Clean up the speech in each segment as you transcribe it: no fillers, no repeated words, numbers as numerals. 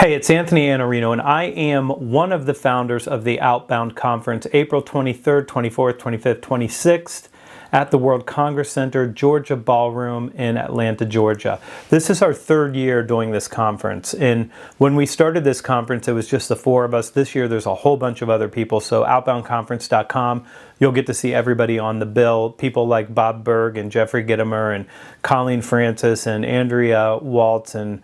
Hey, it's Anthony Iannarino, and I am one of the founders of the OutBound Conference, April 23rd, 24th, 25th, 26th, at the World Congress Center, Georgia Ballroom in Atlanta, Georgia. This is our third year doing this conference, and when we started this conference, it was just the four of us. This year, there's a whole bunch of other people, so outboundconference.com, you'll get to see everybody on the bill, people like Bob Berg and Jeffrey Gitomer and Colleen Francis and Andrea Waltz and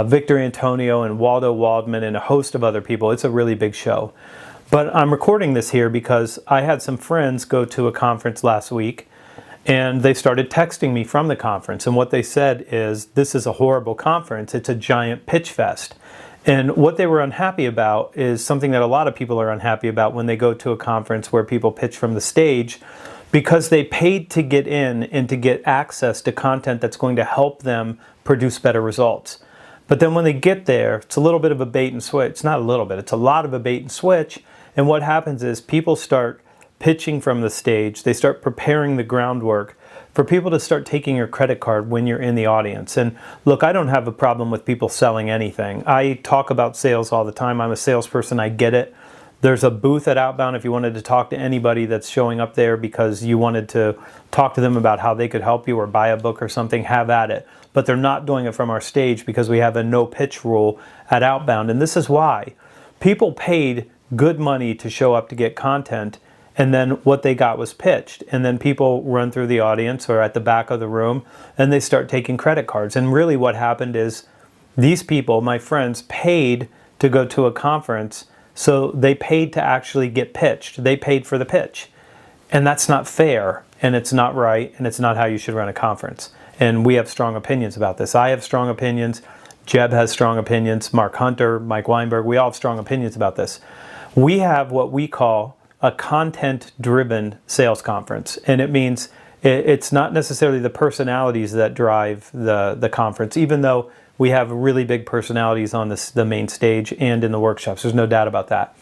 Victor Antonio and Waldo Waldman and a host of other people. It's a really big show. But I'm recording this here because I had some friends go to a conference last week and they started texting me from the conference. And what they said is, this is a horrible conference. It's a giant pitch fest. And what they were unhappy about is something that a lot of people are unhappy about when they go to a conference where people pitch from the stage, because they paid to get in and to get access to content that's going to help them produce better results. But then when they get there, it's a little bit of a bait and switch. It's not a little bit, it's a lot of a bait and switch. And what happens is people start pitching from the stage. They start preparing the groundwork for people to start taking your credit card when you're in the audience. And look, I don't have a problem with people selling anything. I talk about sales all the time. I'm a salesperson, I get it. There's a booth at Outbound if you wanted to talk to anybody that's showing up there because you wanted to talk to them about how they could help you or buy a book or something, have at it. But they're not doing it from our stage because we have a no pitch rule at Outbound. And this is why. People paid good money to show up to get content, and then what they got was pitched. And then people run through the audience or at the back of the room and they start taking credit cards. And really what happened is these people, my friends, paid to go to a conference. So they paid to actually get pitched. They paid for the pitch. And that's not fair, and it's not right, and it's not how you should run a conference. And we have strong opinions about this. I have strong opinions. Jeb has strong opinions. Mark Hunter, Mike Weinberg, we all have strong opinions about this. We have what we call a content-driven sales conference. And it means it's not necessarily the personalities that drive the conference, even though we have really big personalities on the main stage and in the workshops. There's no doubt about that.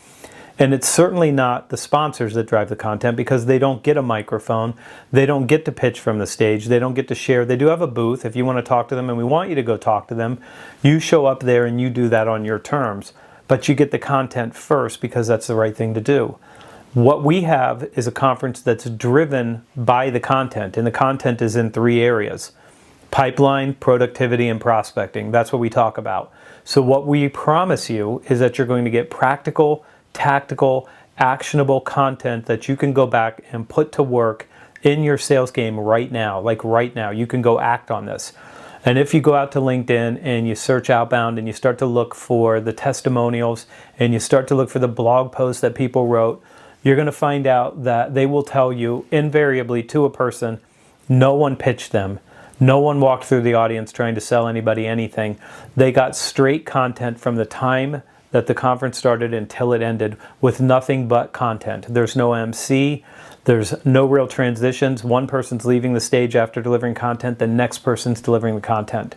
And it's certainly not the sponsors that drive the content because they don't get a microphone. They don't get to pitch from the stage. They don't get to share. They do have a booth if you want to talk to them, and we want you to go talk to them. You show up there and you do that on your terms. But you get the content first because that's the right thing to do. What we have is a conference that's driven by the content, and the content is in three areas: pipeline, productivity, and prospecting. That's what we talk about. So what we promise you is that you're going to get practical, tactical, actionable content that you can go back and put to work in your sales game right now. Like right now, you can go act on this. And if you go out to LinkedIn and you search Outbound and you start to look for the testimonials and you start to look for the blog posts that people wrote, you're going to find out that they will tell you invariably to a person, no one pitched them. No one walked through the audience trying to sell anybody anything. They got straight content from the time that the conference started until it ended with nothing but content. There's no MC. There's no real transitions. One person's leaving the stage after delivering content. The next person's delivering the content.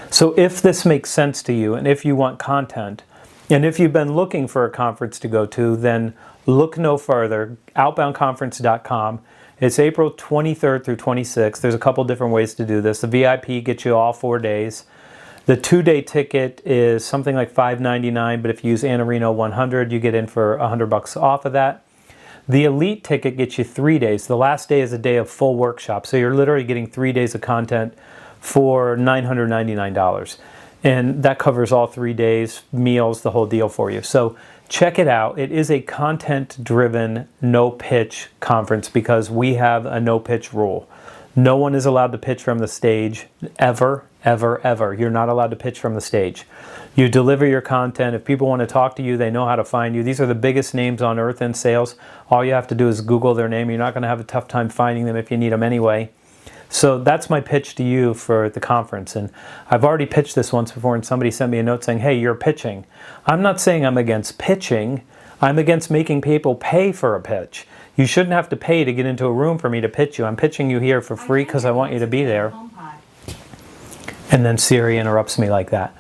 So if this makes sense to you, and if you want content, and if you've been looking for a conference to go to, then look no further. Outboundconference.com. It's April 23rd through 26th. There's a couple different ways to do this. The VIP gets you all 4 days. The 2-day ticket is something like $5.99, but if you use Iannarino 100, you get in for $100 off of that. The Elite ticket gets you 3 days. The last day is a day of full workshop, so you're literally getting 3 days of content for $999. And that covers all 3 days, meals, the whole deal for you. So check it out. It is a content-driven, no-pitch conference because we have a no-pitch rule. No one is allowed to pitch from the stage, ever, ever, ever. You're not allowed to pitch from the stage. You deliver your content. If people want to talk to you, they know how to find you. These are the biggest names on earth in sales. All you have to do is Google their name. You're not going to have a tough time finding them if you need them anyway. So that's my pitch to you for the conference. And I've already pitched this once before, and somebody sent me a note saying, hey, you're pitching. I'm not saying I'm against pitching. I'm against making people pay for a pitch. You shouldn't have to pay to get into a room for me to pitch you. I'm pitching you here for free because I want you to be there. And then Siri interrupts me like that.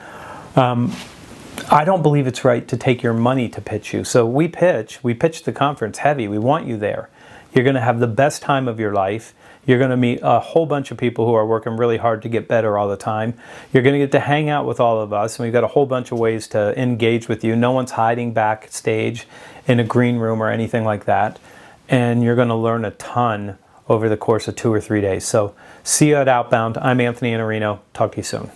I don't believe it's right to take your money to pitch you. So we pitch the conference heavy. We want you there. You're going to have the best time of your life. You're going to meet a whole bunch of people who are working really hard to get better all the time. You're going to get to hang out with all of us, and we've got a whole bunch of ways to engage with you. No one's hiding backstage in a green room or anything like that. And you're going to learn a ton over the course of 2 or 3 days. So see you at OutBound. I'm Anthony Iannarino. Talk to you soon.